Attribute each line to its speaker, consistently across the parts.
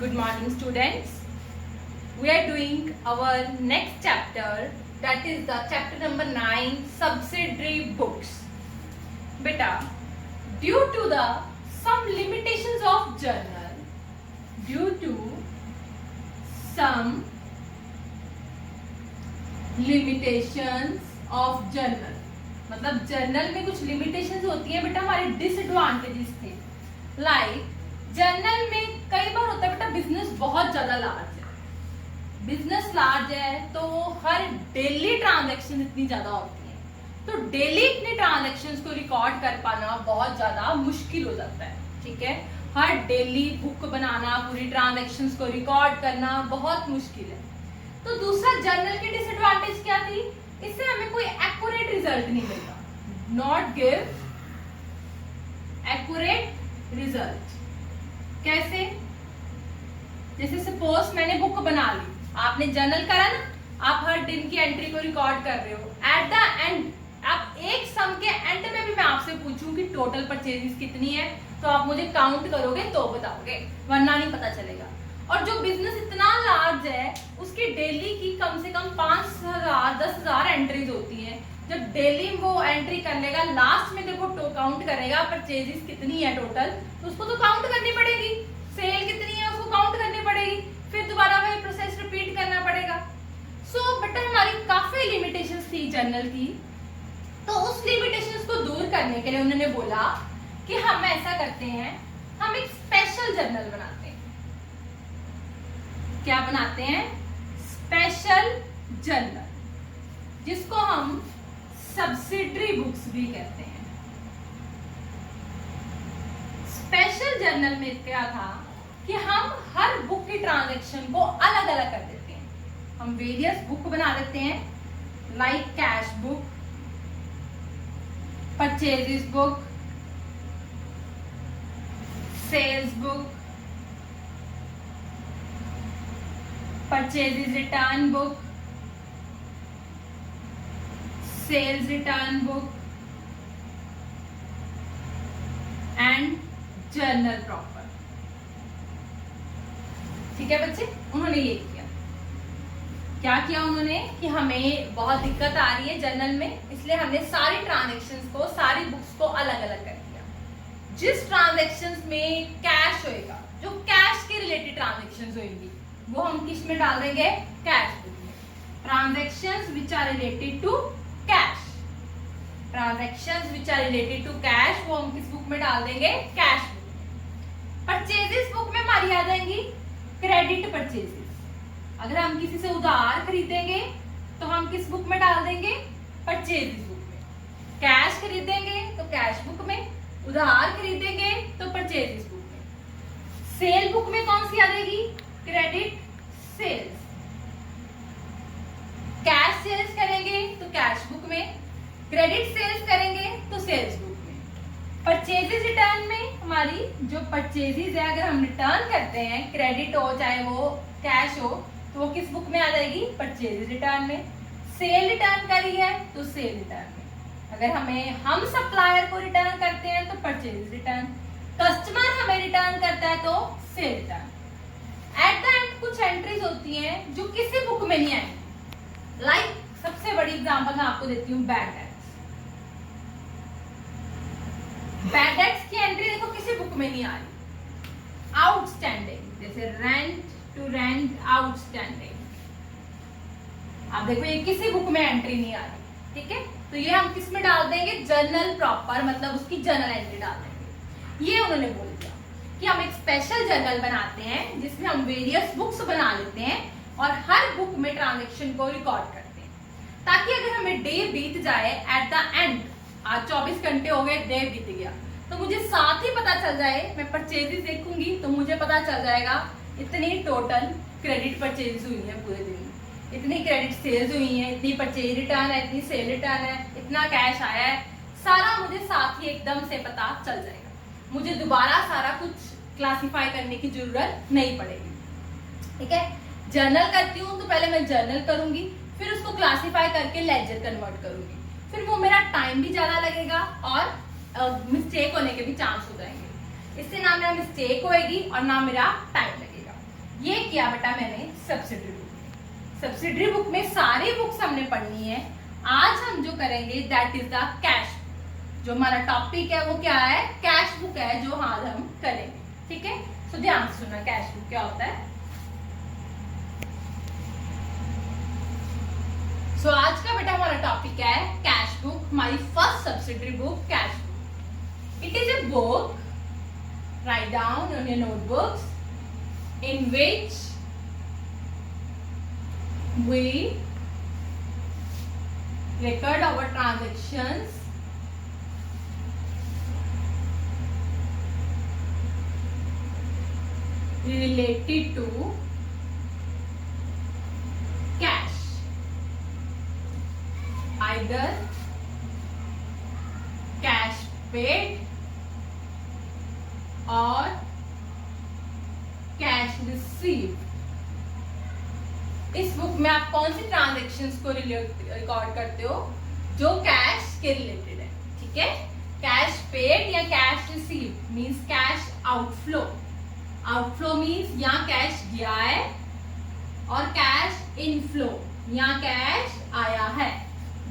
Speaker 1: Good morning, students. We are doing our next chapter, that is the chapter number 9, subsidiary books. Beta, due to the some limitations of journal, due to some limitations of journal, मतलब journal में कुछ limitations होती हैं बेटा, हमारे disadvantages थे. Like journal में कई बार होता है बेटा बिजनेस बहुत ज्यादा लार्ज है, बिजनेस लार्ज है तो हर डेली ट्रांजैक्शन इतनी ज्यादा होती है, तो डेली इतने ट्रांजैक्शंस को रिकॉर्ड कर पाना बहुत ज्यादा मुश्किल हो जाता है. ठीक है, हर डेली बुक बनाना, पूरी ट्रांजैक्शंस को रिकॉर्ड करना बहुत मुश्किल है. तो दूसरा जर्नल की डिसएडवांटेज क्या थी, इससे हमें कोई एक्यूरेट रिजल्ट नहीं मिलता, नॉट गिव एक्यूरेट रिजल्ट. कैसे? जैसे सपोज मैंने बुक बना ली, आपने जर्नल करा ना, आप हर दिन की एंट्री को रिकॉर्ड कर रहे हो. एट द एंड आप एक सम के एंड में भी मैं आपसे पूछूं कि टोटल परचेजेस कितनी है, तो आप मुझे काउंट करोगे तो बताओगे, वरना नहीं पता चलेगा. और जो बिजनेस इतना लार्ज है उसकी डेली की कम से कम 5,000 10,000 एंट्रीज होती है. जब डेली वो एंट्री कर लेगा, लास्ट में जब वो काउंट करेगा परचेजेस कितनी है टोटल, तो उसको तो काउंट करनी पड़ेगी. सेल कितनी है उसको काउंट करनी पड़ेगी, फिर दोबारा वही प्रोसेस रिपीट करना पड़ेगा. सो बेटा हमारी काफी लिमिटेशंस थी जर्नल की, तो उस लिमिटेशंस को दूर करने के लिए उन्होंने बोला कि हम ऐसा करते हैं, हम एक स्पेशल जर्नल बनाते हैं. क्या बनाते हैं? स्पेशल जर्नल, जिसको हम सब्सिडरी बुक्स भी कहते हैं. स्पेशल जर्नल में क्या था कि हम हर बुक की ट्रांजैक्शन को अलग अलग कर देते हैं. हम वेरियस बुक बना देते हैं, like cash book, purchases book, sales book, purchases return book, sales return book and journal proper. ठीक है बच्चे, उन्होंने ये किया. क्या किया उन्होंने कि हमें बहुत दिक्कत आ रही है जर्नल में, इसलिए हमने सारी ट्रांजैक्शंस को, सारी बुक्स को अलग अलग कर दिया. जिस ट्रांजैक्शंस में कैश होएगा, जो कैश के रिलेटेड ट्रांजैक्शंस होंगी, वो हम किस में डाल देंगे? कैश बुक में. Transactions which are related to cash, transactions which are related to cash, वो हम किस बुक में डाल देंगे? Cash book. परचेजेस बुक में हमारी आ जाएंगी क्रेडिट परचेजेस. अगर हम किसी से उधार खरीदेंगे तो हम किस बुक में डाल देंगे? परचेजेस बुक में. कैश खरीदेंगे तो कैश बुक में, उधार खरीदेंगे तो परचेजेस बुक में. सेल बुक में कौन सी आ जाएगी? Credit sales. कैश सेल्स करेंगे तो कैश बुक में, क्रेडिट सेल्स करेंगे तो सेल्स बुक में. परचेजेस रिटर्न में हमारी जो परचेजेस है, अगर हम रिटर्न करते हैं, क्रेडिट हो चाहे वो कैश हो, तो वो किस बुक में आ जाएगी? परचेजेस रिटर्न में. सेल रिटर्न करी है तो सेल रिटर्न में. अगर हम सप्लायर को रिटर्न करते हैं तो परचेजेस रिटर्न, कस्टमर हमें रिटर्न करता है तो cell return. At the end कुछ एंट्रीज होती हैं जो किसी बुक में नहीं आएंगी. लाइक सबसे बड़ी एग्जांपल मैं आपको देती हूँ, बैड डेट्स. बैड डेट्स की एंट्री देखो किसी बुक में नहीं आ रही. आउटस्टैंडिंग, जैसे रेंट टू रेंट आउटस्टैंडिंग, आप देखो ये किसी बुक में एंट्री नहीं आ रही. ठीक है, तो ये हम किस में डाल देंगे? जर्नल प्रॉपर, मतलब उसकी जर्नल एंट्री डाल देंगे. ये उन्होंने बोल दिया कि हम एक स्पेशल जर्नल बनाते हैं जिसमें हम वेरियस बुक्स बना लेते हैं और हर बुक में ट्रांजैक्शन को रिकॉर्ड करते हैं, ताकि अगर हमें डे बीत जाए, एट द एंड आज 24 घंटे हो गए, डे बीत गया, तो मुझे साथ ही पता चल जाए, मैं परचेजेस देखूंगी तो मुझे पता चल जाएगा इतनी टोटल क्रेडिट परचेज हुई है पूरे दिन, इतनी क्रेडिट सेल्स हुई है, इतनी परचेज रिटर्न है, इतनी सेल रिटर्न है, इतना कैश आया है, सारा मुझे साथ ही एकदम से पता चल जाएगा. मुझे दोबारा सारा कुछ क्लासिफाई करने की जरूरत नहीं पड़ेगी. ठीक है, जर्नल करती हूँ तो पहले मैं जर्नल करूंगी, फिर उसको क्लासिफाई करके लेजर कन्वर्ट करूंगी, फिर वो मेरा टाइम भी ज्यादा लगेगा और मिस्टेक होने के भी चांस हो जाएंगे. इससे ना मेरा मिस्टेक होएगी और ना मेरा टाइम लगेगा. ये किया बेटा मैंने सब्सिडरी बुक में। सब्सिडरी बुक में सारी बुक्स हमने पढ़नी है। आज हम जो करेंगे दैट इज द कैश। जो हमारा टॉपिक है वो क्या है, कैश बुक है, जो आज हम करेंगे। ठीक है, तो ध्यान से सुनना कैश बुक क्या होता है। सो आज का बेटा हमारा टॉपिक है कैश बुक, हमारी first subsidiary book cash book. It is a book, write down on your notebooks, in which we record our transactions related to cash, either cash paid or cash receive. इस book में आप कौन सी transactions को record करते हो जो cash के related है। ठीक है, कैश पेड या cash receive means cash outflow. Outflow means यहाँ कैश गया है, और कैश इनफ्लो यहाँ कैश आया है।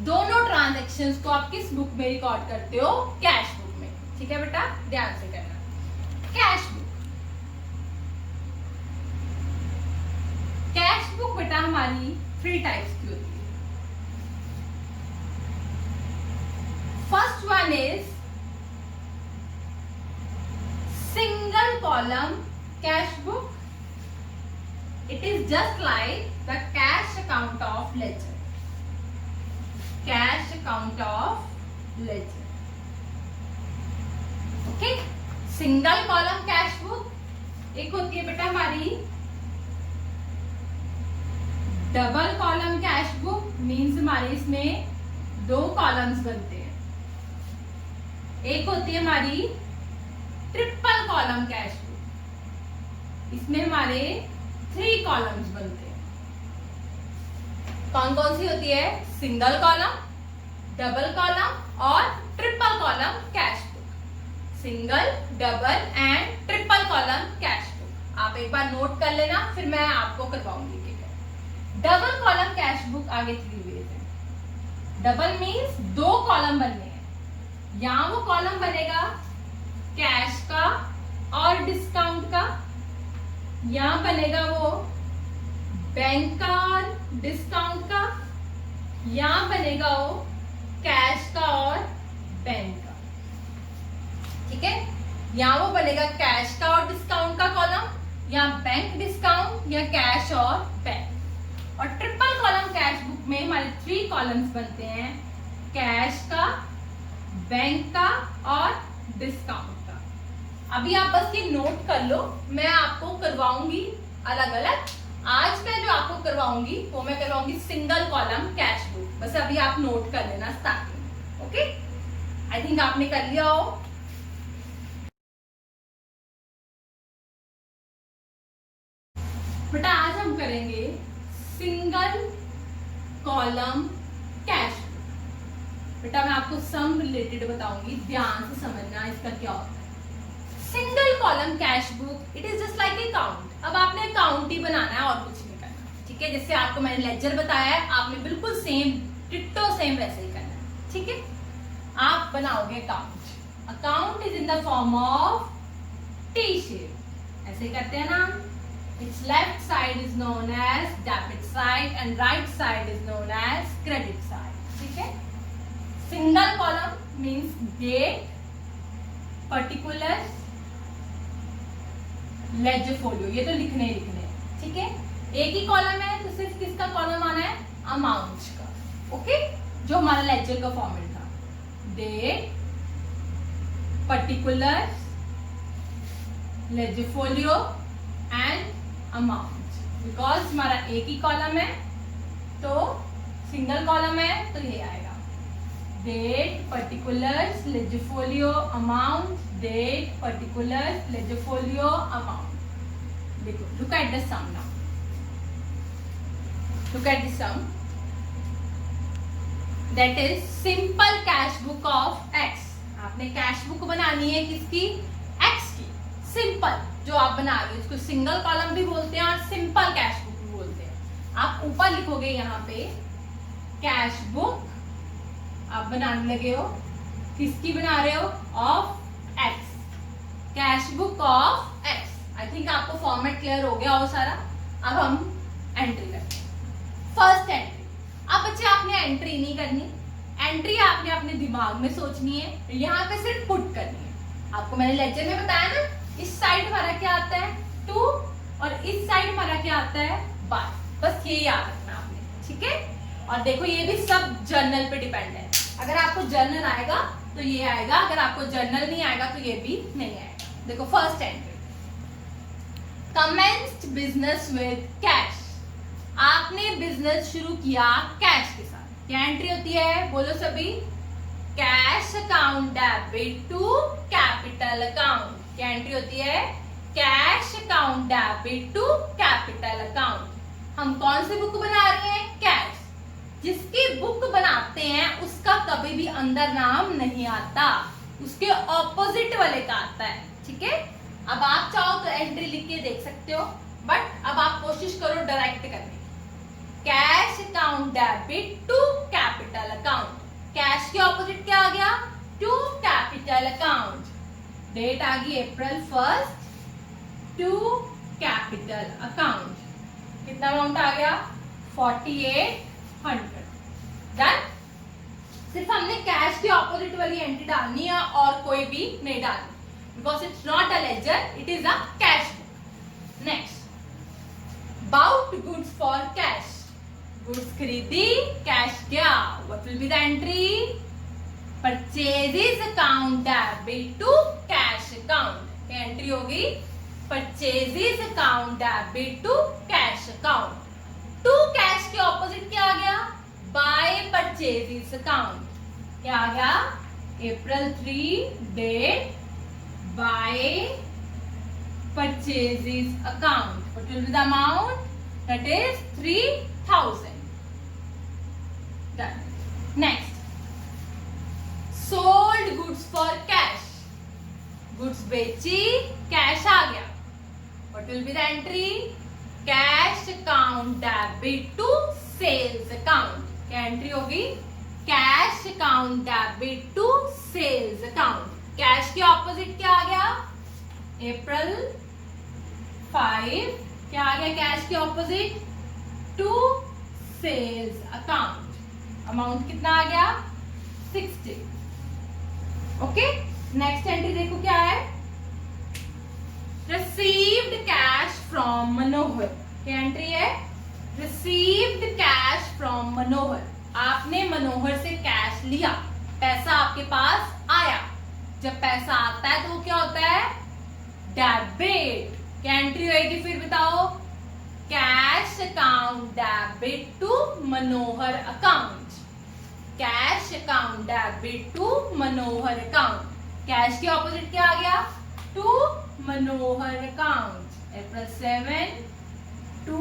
Speaker 1: दोनों ट्रांजैक्शंस को आप किस बुक में रिकॉर्ड करते हो, कैश बुक में। ठीक है बेटा, ध्यान से करना। कैश बुक, कैश बुक बेटा हमारी 3 टाइप्स की होती है। First one is single column cash book. It is just like the cash account of ledger. Cash account of ledger, okay. Single column cash book. एक होती है बेटा हमारी double column cash book, means हमारे इसमें 2 कॉलम्स बनते हैं। एक होती है हमारी ट्रिपल कॉलम कैश बुक, इसमें हमारे 3 कॉलम्स बनते हैं। कौन कौन सी होती है, सिंगल कॉलम, डबल कॉलम और triple column cash book. Single, double and triple column cash book आप एक बार नोट कर लेना, फिर मैं आपको करवाऊंगी। डबल कॉलम कैश बुक आगे 3 वेज है। डबल मीन्स 2 कॉलम बनने हैं। यहां वो कॉलम बनेगा कैश का और डिस्काउंट का, यहां बनेगा वो बैंक का और डिस्काउंट का, यहां बनेगा वो कैश का और बैंक का। ठीक है, यहां वो बनेगा कैश का और डिस्काउंट का कॉलम, यहां बैंक डिस्काउंट या कैश और बैंक। और ट्रिपल कॉलम कैश बुक में हमारे 3 कॉलम्स बनते हैं, कैश का, बैंक का और डिस्काउंट का। अभी आप बस ये नोट कर लो, मैं आपको करवाऊंगी अलग अलग। आज मैं जो आपको करवाऊंगी वो मैं करवाऊंगी सिंगल कॉलम कैश बुक। बस अभी आप नोट कर लेना स्टार्टिंग में, ओके। आई थिंक आपने कर लिया हो। बेटा आज हम करेंगे सिंगल कॉलम कैश बुक। बेटा मैं आपको सम रिलेटेड बताऊंगी, ध्यान से समझना इसका क्या होता है। Single column cash book it is just like account. अब आपने अकाउंट ही बनाना है और कुछ नहीं करना। ठीक है, जैसे आपको मैंने लेजर बताया है, आपने बिल्कुल सेम डिट्टो सेम वैसे ही करना है। ठीक है, आप बनाओगे account. Account is in the form of T shape, ऐसे करते हैं ना। Its left side is known as debit side and right side is known as credit side. ठीक है, single column means date, particular, ledger folio, ये तो लिखने ही लिखने। ठीक है, एक ही कॉलम है तो सिर्फ किसका कॉलम आना है, अमाउंट का। ओके, जो हमारा लेजर का फॉर्मेट था, date, particular, ledger folio and amount. Because हमारा एक ही कॉलम है तो सिंगल कॉलम है तो ये आएगा date, particulars, ledger folio, amount, date, particulars, ledger folio, amount. देखो, look at the sum now, look at the sum that is simple cash book of X. आपने कैश बुक बनानी है किसकी, एक्स की। सिंपल जो आप बना रहे हो, इसको सिंगल कॉलम भी बोलते हैं और सिंपल कैश बुक भी बोलते हैं। आप ऊपर लिखोगे यहाँ पे कैश बुक, आप बनाने लगे हो, किसकी बना रहे हो? Of x, cash book of x. I think आपको फॉर्मेट क्लियर हो गया हो सारा। अब हम एंट्री करते हैं। फर्स्ट एंट्री, अब बच्चे आपने एंट्री नहीं करनी, एंट्री आपने अपने दिमाग में सोचनी है, यहाँ पे सिर्फ पुट करनी है। आपको मैंने लेक्चर में बताया ना, इस साइड हमारा क्या आता है? 2 और इस साइड हमारा क्या आता है? बाय। बस ये याद रखना आपने, ठीक है? और देखो ये भी सब जर्नल पे डिपेंड है। अगर आपको जर्नल आएगा तो ये आएगा, अगर आपको जर्नल नहीं आएगा तो ये भी नहीं आएगा। देखो first entry, commenced business with cash. आपने बिजनेस शुरू किया कैश के साथ। क्या एंट्री होती है? बोलो सभी। Cash account debit to capital account. क्या एंट्री होती है? Cash account debit to capital account. हम कौन सी बुक बना रहे हैं? कैश। जिसकी बुक बनाते हैं उसका कभी भी अंदर नाम नहीं आता, उसके ऑपोजिट वाले का आता है, ठीक है? अब आप चाहो तो एंट्री लिख के देख सकते हो, बट अब आप कोशिश करो डायरेक्ट करने की। Cash account debit to capital account. Cash के ऑपोजिट क्या आ गया? To capital account. डेट आ गई अप्रैल 1 टू कैपिटल अकाउंट। कितना अमाउंट आ गया? 4800। डन। सिर्फ हमने कैश के ऑपोजिट वाली एंट्री डालनी है और कोई भी नहीं डालनी, because it's not a ledger, it is a cash book. Next, bought goods for cash. Goods खरीदी, कैश क्या? What will be the entry? Purchases account debit to cash account. क्या एंट्री होगी? Purchases account debit to cash account. To cash के opposite क्या आ गया? By purchases account. क्या आ गया? April 3 date by purchases account. What will be the amount? That is 3000। Done. Next, sold goods for cash. Goods बेची, cash आ गया। What will be the entry? Cash account debit to sales account. क्या entry होगी? Cash account debit to sales account. Cash के opposite क्या आ गया? अप्रैल 5 क्या आ गया? कैश के opposite to sales account. Amount कितना आ गया? 60। ओके, नेक्स्ट एंट्री देखो क्या है? रिसीव्ड कैश फ्रॉम मनोहर। क्या एंट्री है? रिसीव्ड कैश फ्रॉम मनोहर। आपने मनोहर से कैश लिया, पैसा आपके पास आया। जब पैसा आता है तो वो क्या होता है? डेबिट। क्या एंट्री होगी फिर बताओ? Cash account debit to Manohar account. Cash account debit to Manohar account. Cash के ऑपोजिट क्या आ गया? To Manohar account. April 7 to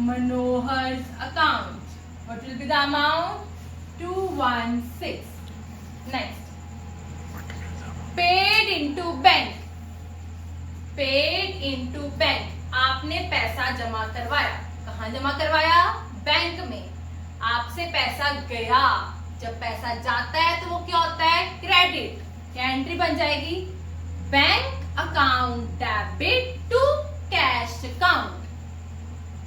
Speaker 1: Manohar account. What will be the amount? 216. Next, paid into bank. Paid into bank. आपने पैसा जमा करवाया। कहाँ जमा करवाया? बैंक में। आपसे पैसा गया, जब पैसा जाता है तो वो क्या होता है? क्रेडिट। क्या एंट्री बन जाएगी? Bank account debit to cash account.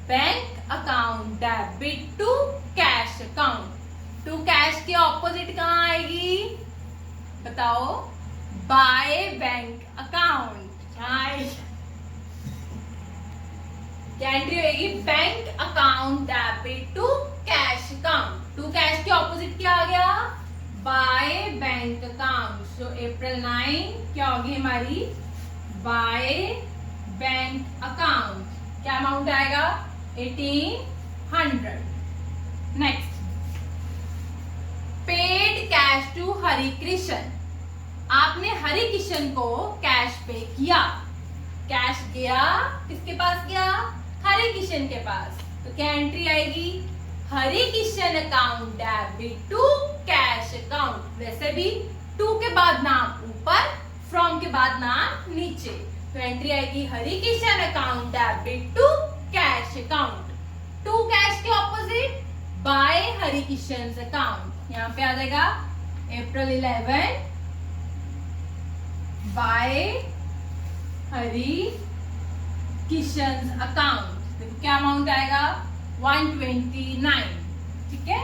Speaker 1: Bank account debit to cash account. To cash के ऑपोजिट कहाँ आएगी? बताओ। By bank account. क्या एंट्री होगी? Bank account debit to cash account. To cash के ऑपोजिट क्या आ गया? By bank account. So April 9 क्या होगी हमारी? By bank account. क्या अमाउंट आएगा? 1800। Next, paid cash to Harikrishna. आपने हरिकृष्ण को कैश पे किया। कैश गया, किसके पास गया? हरिकृष्ण के पास। तो क्या एंट्री आएगी? Harikrishna account debit to cash account. वैसे भी टू के बाद नाम ऊपर, फ्रॉम के बाद नाम नीचे, तो एंट्री आएगी Hari Kishan account debit to cash account. To cash के opposite by Hari Kishan account, यहाँ पे आ जाएगा April 11 by Hari Kishan account. देखो क्या अमाउंट आएगा 129। ठीक है,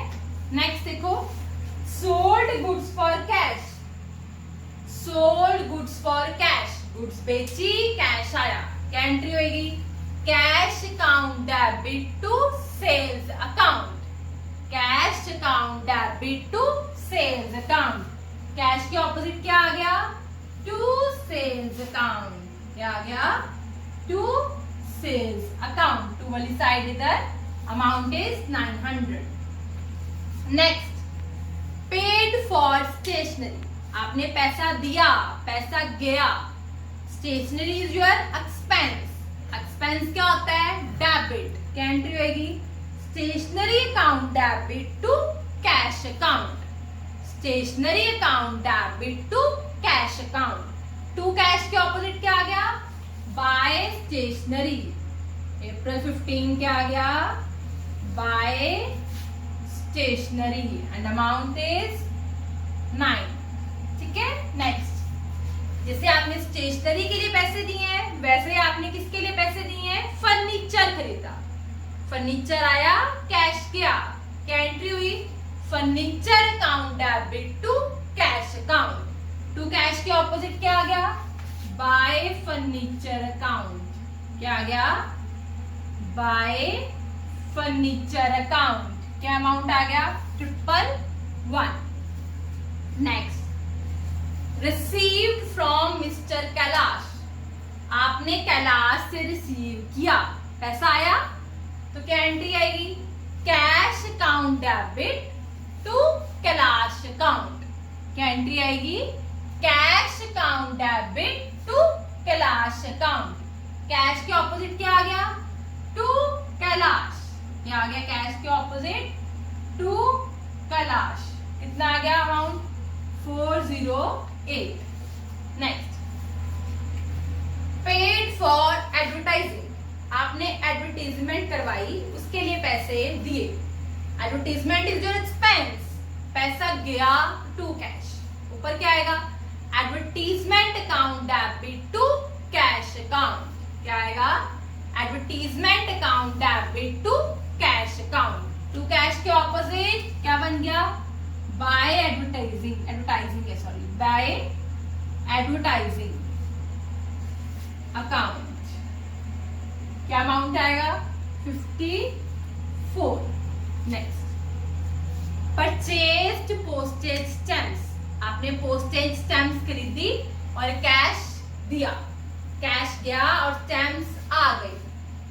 Speaker 1: नेक्स्ट देखो sold goods for cash. Sold goods for cash, goods बेची कैश आया, क्या एंट्री होगी cash account debit to sales account. Cash account debit to sales account, cash के ऑपोजिट क्या आ गया टू सेल्स अकाउंट, क्या आ गया टू सेल्स अकाउंट। टू वाली साइड इधर, amount is 900। Next paid for stationery, आपने पैसा दिया, पैसा गया। Stationery is your expense, expense क्या होता है डेबिट, क्या एंट्री होगी stationery account debit to cash account. Stationery account debit to cash account. To cash के ऑपोजिट क्या आ गया बाय स्टेशनरी। अप्रैल 15 क्या आ गया by stationery and amount is 9। ठीक है, नेक्स्ट जैसे आपने स्टेशनरी के लिए पैसे दिए हैं, वैसे आपने किसके लिए पैसे दिए हैं फर्नीचर खरीदा, फर्नीचर आया कैश किया, क्या एंट्री हुई furniture account debit to cash account. To cash के ऑपोजिट क्या आ गया बाय फर्नीचर अकाउंट, क्या आ गया बाय फर्नीचर अकाउंट, क्या अमाउंट आ गया 111। Next received from mister Kailash, आपने कैलाश से रिसीव किया, पैसा आया, तो क्या एंट्री आएगी cash account debit to Kailash account, क्या एंट्री आएगी cash account debit to Kailash account. Cash के ऑपोजिट क्या आ गया टू कैलाश, क्या आ गया कैश के ऑपोजिट टू कैलाश, कितना आ गया amount 408। Next paid for advertising, आपने एडवर्टाइजमेंट करवाई, उसके लिए पैसे दिए। एडवर्टाइजमेंट इज योर एक्सपेंस, पैसा गया टू कैश, ऊपर क्या आएगा advertisement account debit to cash account, क्या आएगा advertisement account debit to cash account. To cash के ऑपोजिट क्या बन गया बाय एडवर्टाइजिंग, एडवर्टाइजिंग है सॉरी बाय एडवर्टाइजिंग अकाउंट, क्या अमाउंट आएगा 54। नेक्स्ट परचेज्ड पोस्टेज स्टैम्प्स, आपने पोस्टेज स्टैम्प्स खरीदी और कैश दिया, कैश गया और स्टैम्प्स आ गई,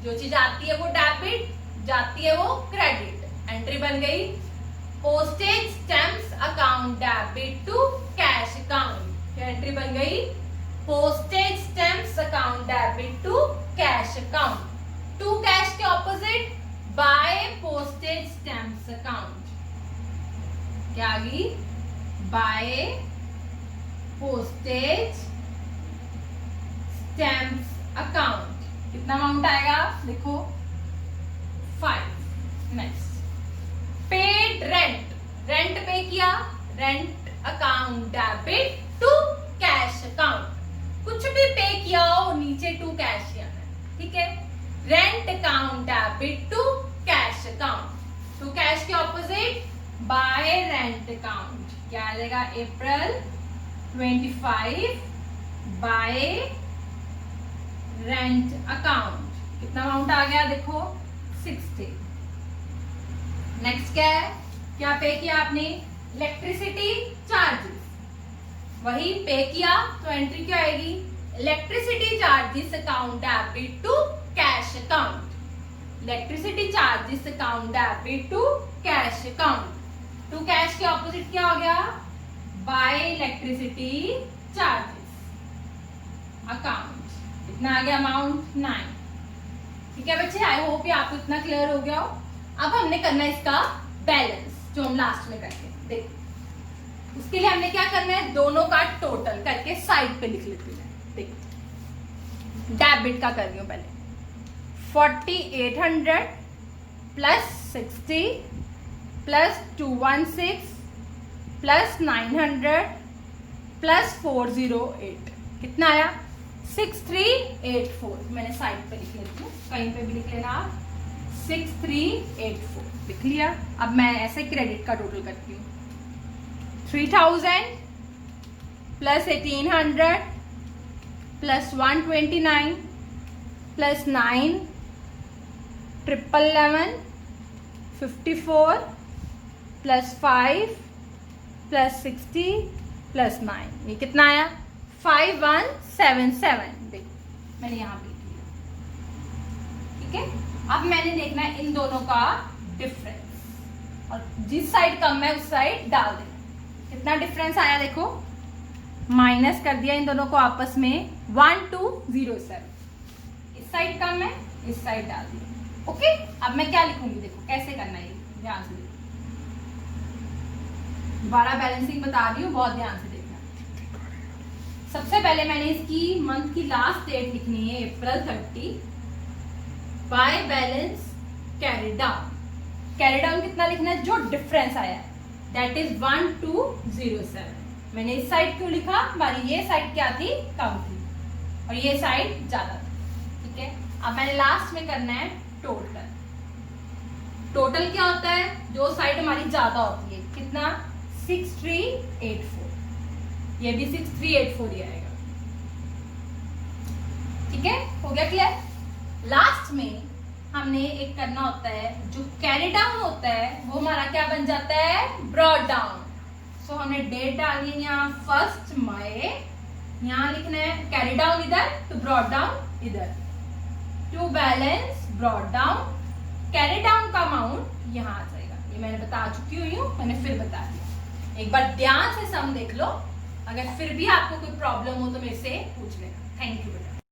Speaker 1: जो चीज आती है वो डेबिट, जाती है वो क्रेडिट, एंट्री बन गई postage stamps account debit to cash account, क्या एंट्री बन गई postage stamps account debit to cash account. To cash के opposite by postage stamps account, क्या आ गई बाय पोस्टेज स्टैम्प्स अकाउंट, कितना अमाउंट आएगा देखो 5। Next paid rent, rent pay किया, rent account debit to cash account, कुछ भी पे किया हो नीचे टू कैश ही आना है, ठीक है। Rent account debit to cash account. To cash के ऑपोजिट बाय रेंट अकाउंट, क्या आ जाएगा अप्रैल 25 बाय रेंट अकाउंट, कितना अमाउंट आ गया देखो 60। नेक्स्ट क्या है, क्या पे किया आपने इलेक्ट्रिसिटी चार्जेस, वही पे किया तो एंट्री क्या आएगी electricity charges account debit to cash account. Electricity charges account debit to cash account. To cash के ऑपोजिट क्या हो गया बाय इलेक्ट्रिसिटी चार्जेस अकाउंट, इतना आ गया अमाउंट 9। ठीक है बच्चे, आई होप ये आपको इतना क्लियर हो गया हो। अब हमने करना है इसका बैलेंस, जो हम लास्ट में करते हैं। देखो उसके लिए हमने क्या करना है, दोनों का टोटल करके साइड पे लिख लेती हूँ। देख, डेबिट का कर रही हूँ पहले। 4800 प्लस 60 प्लस 216 प्लस 900 प्लस 408 कितना आया, 6384। मैंने साइड पे लिख लेती हूँ, कहीं पे भी लिख लेना आप। 6384 लिख लिया। अब मैं ऐसे क्रेडिट का टोटल करती हूँ। 3000 plus 1800 plus 129 plus 9 1111 54 plus 5 plus 60 plus 9, ये कितना आया, 5177। देख मैंने यहाँ पे लिख लिया। ठीक है, अब मैंने देखना है इन दोनों का डिफरेंस, और जिस साइड कम है उस साइड डाल देना। कितना डिफरेंस आया देखो, माइनस कर दिया इन दोनों को आपस में 1207। इस साइड कम है, इस साइड डाल दिया। ओके, अब मैं क्या लिखूंगी, देखो कैसे करना है, ध्यान से देखो। दोबारा बैलेंसिंग बता रही हूँ, बहुत ध्यान से देखना। सबसे पहले मैंने इसकी मंथ की लास्ट डेट लिखनी है अप्रैल 30 by balance carry down. Carry down कितना लिखना है, जो डिफरेंस आया है, दैट इज 1207। मैंने इस साइड क्यों लिखा, हमारी ये साइड क्या थी, कम थी, और ये साइड ज्यादा थी। ठीक है, अब मैंने लास्ट में करना है टोटल। टोटल क्या होता है, जो साइड हमारी ज्यादा होती है, कितना, 6384। ये भी 6384 ही आएगा। ठीक है, हो गया क्लियर। लास्ट में हमने एक करना होता है, जो कैरी डाउन होता है वो हमारा क्या बन जाता है, ब्रॉट डाउन। सो हमने डेट डाली है यहाँ 1 मई, यहाँ लिखना है कैरी डाउन इधर तो ब्रॉट डाउन इधर, to balance brought down, carry down का अमाउंट यहाँ आ जाएगा। ये मैंने बता चुकी हुई हूँ, मैंने फिर बता दिया। एक बार ध्यान से सम देख लो, अगर फिर भी आपको कोई प्रॉब्लम हो तो मेरे से पूछ लेना। थैंक यू बेटा।